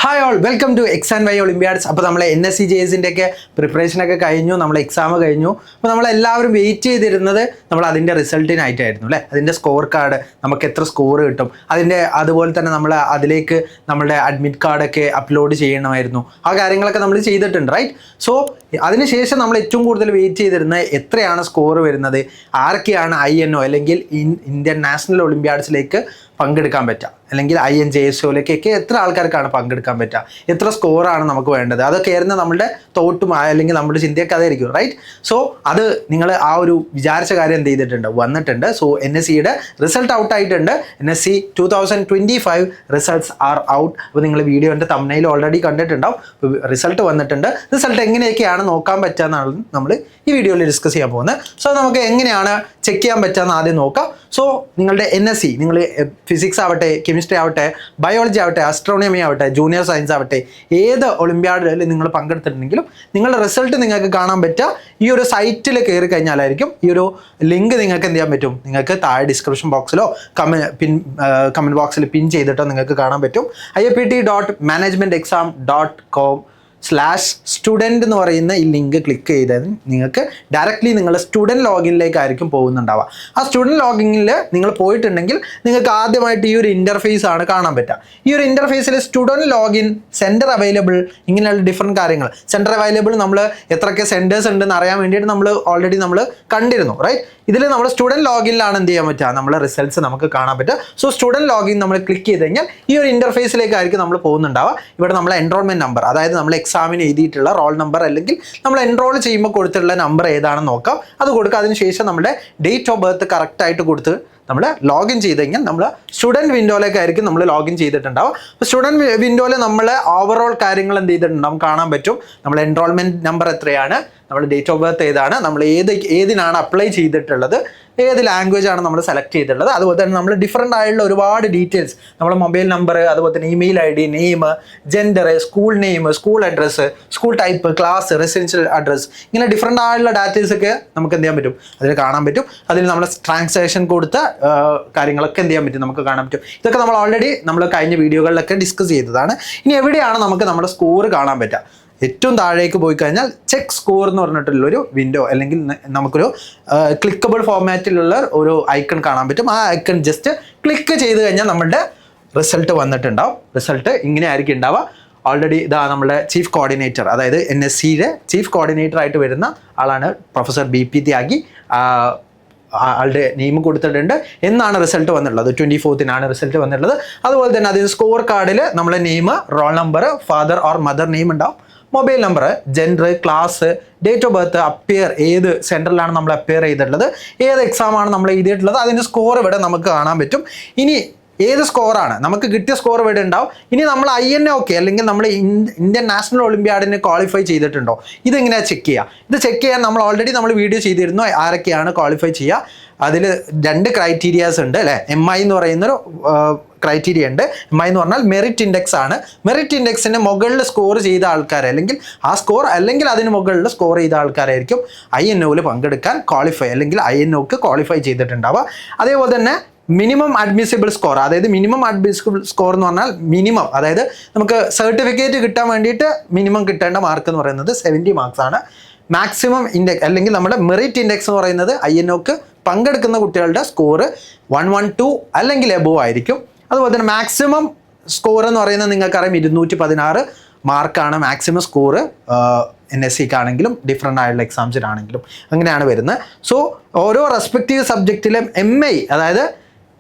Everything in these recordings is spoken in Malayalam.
Hi all welcome to X and Y olympiads. അപ്പോൾ നമ്മൾ NSC JS ഒക്കെ പ്രിപ്പറേഷനൊക്കെ കഴിഞ്ഞു, നമ്മൾ എക്സാം കഴിഞ്ഞു. അപ്പോൾ നമ്മളെല്ലാവരും വെയിറ്റ് ചെയ്തിരുന്നത് നമ്മൾ അതിൻ്റെ റിസൾട്ടിനായിട്ടായിരുന്നു അല്ലേ. അതിൻ്റെ സ്കോർ കാർഡ്, നമുക്ക് എത്ര സ്കോർ കിട്ടും, അതുപോലെ തന്നെ നമ്മൾ അതിലേക്ക് നമ്മുടെ അഡ്മിറ്റ് കാർഡൊക്കെ അപ്ലോഡ് ചെയ്യണമായിരുന്നു. ആ കാര്യങ്ങളൊക്കെ നമ്മൾ ചെയ്തിട്ടുണ്ട്, റൈറ്റ്? സോ അതിനുശേഷം നമ്മൾ ഏറ്റവും കൂടുതൽ വെയിറ്റ് ചെയ്തിരുന്നത് എത്രയാണ് സ്കോർ വരുന്നത്, ആരൊക്കെയാണ് INO അല്ലെങ്കിൽ ഇന്ത്യൻ നാഷണൽ ഒളിമ്പ്യാഡ്സിലേക്ക് പങ്കെടുക്കാൻ പറ്റുക, അല്ലെങ്കിൽ INJSOയിലേക്കൊക്കെ എത്ര ആൾക്കാർക്കാണ് പങ്കെടുക്കാൻ പറ്റുക, എത്ര സ്കോറാണ് നമുക്ക് വേണ്ടത്, അതൊക്കെ ആയിരുന്നു നമ്മുടെ തോട്ടും അല്ലെങ്കിൽ നമ്മുടെ ചിന്തയൊക്കെ അതായിരിക്കും, റൈറ്റ്? സോ അത് നിങ്ങൾ ആ ഒരു വിചാരിച്ച കാര്യം എന്ത് ചെയ്തിട്ടുണ്ട്, വന്നിട്ടുണ്ട്. സോ NSCയുടെ റിസൾട്ട് ഔട്ട് ആയിട്ടുണ്ട്. NSC 2025 results are out. അപ്പോൾ നിങ്ങൾ വീഡിയോൻ്റെ തംബ്നെയിൽ ഓൾറെഡി കണ്ടിട്ടുണ്ടാവും. റിസൾട്ട് വന്നിട്ടുണ്ട്. റിസൾട്ട് എങ്ങനെയൊക്കെയാണ് നോക്കാൻ പറ്റുക എന്നാണ് നമ്മൾ ഈ വീഡിയോയിൽ ഡിസ്കസ് ചെയ്യാൻ പോകുന്നത്. സോ നമുക്ക് എങ്ങനെയാണ് ചെക്ക് ചെയ്യാൻ പറ്റുകയെന്ന് ആദ്യം നോക്കാം. സോ നിങ്ങളുടെ NSC, നിങ്ങൾ ഫിസിക്സ് ആവട്ടെ, കെമിസ്ട്രി ആവട്ടെ, ബയോളജി ആവട്ടെ, ആസ്ട്രോണമി ആവട്ടെ, ജൂനിയർ സയൻസ് ആവട്ടെ, ഏത് ഒളിമ്പ്യാഡിൽ നിങ്ങൾ പങ്കെടുത്തിട്ടുണ്ടെങ്കിലും നിങ്ങളുടെ റിസൾട്ട് നിങ്ങൾക്ക് കാണാൻ പറ്റുക ഈ ഒരു സൈറ്റിൽ കയറി കഴിഞ്ഞാലായിരിക്കും. ഈ ഒരു ലിങ്ക് നിങ്ങൾക്ക് എന്ത് ചെയ്യാൻ പറ്റും, നിങ്ങൾക്ക് താഴെ ഡിസ്ക്രിപ്ഷൻ ബോക്സിലോ കമൻറ്റ് ബോക്സിൽ പിൻ ചെയ്തിട്ടോ നിങ്ങൾക്ക് കാണാൻ പറ്റും. IIPT.management.exam.com/student എന്ന് പറയുന്ന ഈ ലിങ്ക് ക്ലിക്ക് ചെയ്താൽ നിങ്ങൾക്ക് ഡയറക്റ്റ്ലി നിങ്ങളുടെ സ്റ്റുഡൻറ്റ് ലോഗിനിലേക്കായിരിക്കും പോകുന്നുണ്ടാവുക. ആ സ്റ്റുഡൻറ്റ് ലോഗിനിൽ നിങ്ങൾ പോയിട്ടുണ്ടെങ്കിൽ നിങ്ങൾക്ക് ആദ്യമായിട്ട് ഈ ഒരു ഇൻ്റർഫേസ് ആണ് കാണാൻ പറ്റുക. ഈ ഒരു ഇൻ്റർഫേസിൽ സ്റ്റുഡൻറ്റ് ലോഗിൻ, സെൻറ്റർ അവൈലബിൾ, ഇങ്ങനെയുള്ള ഡിഫറെൻറ്റ് കാര്യങ്ങൾ. സെൻറ്റർ അവൈലബിൾ നമ്മൾ എത്രയൊക്കെ സെൻറ്റേഴ്സ് ഉണ്ടെന്ന് അറിയാൻ വേണ്ടിയിട്ട് നമ്മൾ ഓൾറെഡി കണ്ടിരുന്നു, റൈറ്റ്? ഇതിൽ നമ്മൾ സ്റ്റുഡൻറ്റ് ലോഗിനിലാണ് എന്ത് ചെയ്യാൻ പറ്റുക, നമ്മളെ റിസൾട്ട്സ് നമുക്ക് കാണാൻ പറ്റുക. സോ സ്റ്റുഡൻറ്റ് ലോഗിൻ നമ്മൾ ക്ലിക്ക് ചെയ്ത് കഴിഞ്ഞാൽ ഈ ഒരു ഇൻ്റർഫേസിലേക്കായിരിക്കും നമ്മൾ പോകുന്നുണ്ടാവുക. ഇവിടെ നമ്മളെ എൻറോൾമെൻറ്റ് നമ്പർ, അതായത് നമ്മൾ എക്സാമിന് എഴുതിയിട്ടുള്ള റോൾ നമ്പർ അല്ലെങ്കിൽ നമ്മൾ എൻറോൾ ചെയ്യുമ്പോൾ കൊടുത്തിട്ടുള്ള നമ്പർ ഏതാണെന്ന് നോക്കാം. അത് കൊടുക്കുക. അതിനുശേഷം നമ്മുടെ ഡേറ്റ് ഓഫ് ബർത്ത് കറക്റ്റായിട്ട് കൊടുത്ത് നമ്മൾ ലോഗിൻ ചെയ്ത് കഴിഞ്ഞാൽ നമ്മൾ സ്റ്റുഡൻറ്റ് വിൻഡോയിലേക്കായിരിക്കും നമ്മൾ ലോഗിൻ ചെയ്തിട്ടുണ്ടാവും. അപ്പോൾ സ്റ്റുഡൻറ്റ് വിൻഡോയിൽ നമ്മൾ ഓവറോൾ കാര്യങ്ങൾ എന്ത് ചെയ്തിട്ടുണ്ടാവും കാണാൻ പറ്റും. നമ്മൾ എൻറോൾമെൻറ്റ് നമ്പർ എത്രയാണ്, നമ്മൾ ഡേറ്റ് ഓഫ് ബർത്ത് ഏതാണ്, നമ്മൾ ഏതിനാണ് അപ്ലൈ ചെയ്തിട്ടുള്ളത്, ഏത് ലാംഗ്വേജ് ആണ് നമ്മൾ സെലക്ട് ചെയ്തിട്ടുള്ളത്, അതുപോലെ തന്നെ നമ്മൾ ഡിഫറെൻ്റ് ആയിട്ടുള്ള ഒരുപാട് ഡീറ്റെയിൽസ്, നമ്മൾ മൊബൈൽ നമ്പർ, അതുപോലെ തന്നെ email ID, name, gender, school name, school address, school type, class, residential address, ഇങ്ങനെ ഡിഫറെൻ്റ് ആയിട്ടുള്ള ഡാറ്റേഴ്സ് ഒക്കെ നമുക്ക് എന്ത് ചെയ്യാൻ പറ്റും, അതിൽ കാണാൻ പറ്റും. അതിൽ നമ്മൾ ട്രാൻസാക്ഷൻ കൊടുത്ത കാര്യങ്ങളൊക്കെ എന്ത് ചെയ്യാൻ പറ്റും, നമുക്ക് കാണാൻ പറ്റും. ഇതൊക്കെ നമ്മൾ ഓൾറെഡി നമ്മൾ കഴിഞ്ഞ വീഡിയോകളിലൊക്കെ ഡിസ്കസ് ചെയ്തതാണ്. ഇനി എവിടെയാണ് നമുക്ക് നമ്മുടെ സ്കോർ കാണാൻ പറ്റുക? ഏറ്റവും താഴേക്ക് പോയി കഴിഞ്ഞാൽ ചെക്ക് സ്കോർ എന്ന് പറഞ്ഞിട്ടുള്ളൊരു വിൻഡോ, അല്ലെങ്കിൽ നമുക്കൊരു ക്ലിക്കബിൾ ഫോർമാറ്റിലുള്ള ഒരു ഐക്കൺ കാണാൻ പറ്റും. ആ ഐക്കൺ ജസ്റ്റ് ക്ലിക്ക് ചെയ്ത് കഴിഞ്ഞാൽ നമ്മളുടെ റിസൾട്ട് വന്നിട്ടുണ്ടാവും. റിസൾട്ട് ഇങ്ങനെ ആയിരിക്കും ഉണ്ടാവുക. ഓൾറെഡി ഇതാ നമ്മുടെ ചീഫ് കോർഡിനേറ്റർ, അതായത് NSCയുടെ ചീഫ് കോർഡിനേറ്റർ ആയിട്ട് വരുന്ന ആളാണ് പ്രൊഫസർ BP ത്യാഗി. ആളുടെ നെയിം കൊടുത്തിട്ടുണ്ട്. എന്നാണ് റിസൾട്ട് വന്നിട്ടുള്ളത്, 24th റിസൾട്ട് വന്നിട്ടുള്ളത്. അതുപോലെ തന്നെ അതിന് സ്കോർ കാർഡിൽ നമ്മളെ name, roll number, father or mother name ഉണ്ടാവും, mobile number, gender, class, date of birth, appear, ഏത് സെൻറ്ററിലാണ് നമ്മൾ അപ്പിയർ ചെയ്തിട്ടുള്ളത്, ഏത് എക്സാമാണ് നമ്മൾ എഴുതിയിട്ടുള്ളത്, അതിൻ്റെ സ്കോർ ഇവിടെ നമുക്ക് കാണാൻ പറ്റും. ഇനി ഏത് സ്കോറാണ് നമുക്ക് കിട്ടിയ സ്കോർ ഇവിടെ ഉണ്ടാവും. ഇനി നമ്മൾ INO അല്ലെങ്കിൽ നമ്മൾ ഇന്ത്യൻ നാഷണൽ ഒളിമ്പ്യാഡിന് ക്വാളിഫൈ ചെയ്തിട്ടുണ്ടോ, ഇതെങ്ങനെയാണ് ചെക്ക് ചെയ്യുക? ഇത് ചെക്ക് ചെയ്യാൻ നമ്മൾ ഓൾറെഡി വീഡിയോ ചെയ്തിരുന്നു, ആരൊക്കെയാണ് ക്വാളിഫൈ ചെയ്യുക. അതിൽ 2 ക്രൈറ്റീരിയാസ് ഉണ്ട് അല്ലേ. MI എന്ന് പറയുന്നൊരു ക്രൈറ്റീരിയ ഉണ്ട്. MI എന്ന് പറഞ്ഞാൽ മെറിറ്റ് ഇൻഡെക്സ് ആണ്. മെറിറ്റ് ഇൻഡെക്സിന് മുകളിൽ സ്കോർ ചെയ്ത ആൾക്കാർ, അല്ലെങ്കിൽ ആ സ്കോർ അല്ലെങ്കിൽ അതിന് മുകളിൽ സ്കോർ ചെയ്ത ആൾക്കാരായിരിക്കും INOയിൽ പങ്കെടുക്കാൻ ക്വാളിഫൈ, അല്ലെങ്കിൽ INOക്ക് ക്വാളിഫൈ ചെയ്തിട്ടുണ്ടാവുക. അതേപോലെ തന്നെ മിനിമം അഡ്മിസിബിൾ സ്കോർ, അതായത് മിനിമം അഡ്മിസിബിൾ സ്കോർ എന്ന് പറഞ്ഞാൽ മിനിമം, അതായത് നമുക്ക് സർട്ടിഫിക്കറ്റ് കിട്ടാൻ വേണ്ടിയിട്ട് മിനിമം കിട്ടേണ്ട മാർക്ക് എന്ന് പറയുന്നത് 70 മാർക്സ് ആണ്. മാക്സിമം ഇൻഡെക്സ് അല്ലെങ്കിൽ നമ്മുടെ മെറിറ്റ് ഇൻഡെക്സ് എന്ന് പറയുന്നത് INOക്ക് പങ്കെടുക്കുന്ന കുട്ടികളുടെ സ്കോർ 112 അല്ലെങ്കിൽ എബോവ് ആയിരിക്കും. അതുപോലെ തന്നെ മാക്സിമം സ്കോർ എന്ന് പറയുന്നത് നിങ്ങൾക്കറിയാം 216 മാർക്കാണ് മാക്സിമം സ്കോർ NSCക്കാണെങ്കിലും ഡിഫറെൻ്റ് ആയിട്ടുള്ള എക്സാംസിനാണെങ്കിലും അങ്ങനെയാണ് വരുന്നത്. സോ ഓരോ റെസ്പെക്റ്റീവ് സബ്ജക്റ്റിലും MI, അതായത്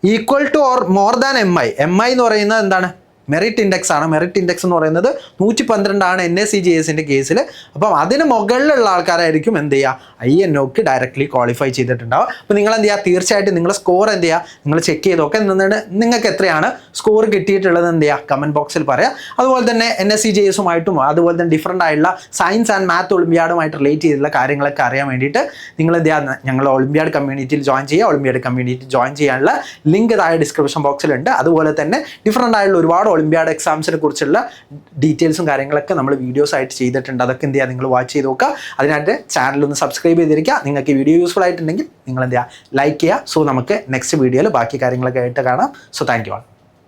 equal two or more than MI എന്ന് പറയുന്നത് എന്താണ്, മെറിറ്റ് ഇൻഡെക്സ് ആണ്. മെറിറ്റ് ഇൻഡെക്സ് എന്ന് പറയുന്നത് 112 NSC JSൻ്റെ കേസിൽ. അപ്പം അതിന് മുകളിലുള്ള ആൾക്കാരായിരിക്കും എന്ത് ചെയ്യുക, INOക്ക് ഡയറക്റ്റ്ലി ക്വാളിഫൈ ചെയ്തിട്ടുണ്ടാവും. അപ്പോൾ നിങ്ങൾ എന്ത് ചെയ്യുക, തീർച്ചയായിട്ടും നിങ്ങളുടെ സ്കോർ എന്ത് ചെയ്യുക, നിങ്ങൾ ചെക്ക് ചെയ്തൊക്കെ നിന്നിട്ട് നിങ്ങൾക്ക് എത്രയാണ് സ്കോർ കിട്ടിയിട്ടുള്ളത് എന്ത് ചെയ്യുക, കമൻറ്റ് ബോക്സിൽ പറയാം. അതുപോലെ തന്നെ NSC JSുമായിട്ടും അതുപോലെ തന്നെ ഡിഫറെൻ്റ് ആയിട്ടുള്ള സയൻസ് ആൻഡ് മാത്ത് ഒളിമ്പ്യാഡുമായിട്ട് റിലേറ്റ് ചെയ്തിട്ടുള്ള കാര്യങ്ങളൊക്കെ അറിയാൻ വേണ്ടിയിട്ട് നിങ്ങൾ എന്ത് ചെയ്യുക, ഞങ്ങൾ ഒളിമ്പ്യാഡ് കമ്മ്യൂണിറ്റിയിൽ ജോയിൻ ചെയ്യുക. ഒളിമ്പ്യാഡ് കമ്മ്യൂണിറ്റി ജോയിൻ ചെയ്യാനുള്ള ലിങ്ക് താഴെ ഡിസ്ക്രിപ്ഷൻ ബോക്സിലുണ്ട്. അതുപോലെ തന്നെ ഡിഫറെൻ്റ് ആയിട്ടുള്ള ഒരുപാട് ഒളിമ്പ്യാഡ് എക്സാംസിനെ കുറിച്ചുള്ള ഡീറ്റെയിൽസും കാര്യങ്ങളൊക്കെ നമ്മൾ വീഡിയോസ് ആയിട്ട് ചെയ്തിട്ടുണ്ട്. അതൊക്കെ എന്ത് ചെയ്യുക, നിങ്ങൾ വാച്ച് ചെയ്ത് നോക്കുക. അതിനായിട്ട് ചാനലൊന്ന് സബ്സ്ക്രൈബ് ചെയ്തിരിക്കുക. നിങ്ങൾക്ക് വീഡിയോ യൂസ്ഫുൾ ആയിട്ടുണ്ടെങ്കിൽ നിങ്ങൾ എന്ത് ചെയ്യുക, ലൈക്ക് ചെയ്യുക. സോ നമുക്ക് നെക്സ്റ്റ് വീഡിയോയിൽ ബാക്കി കാര്യങ്ങളൊക്കെ ആയിട്ട് കാണാം. So thank you all.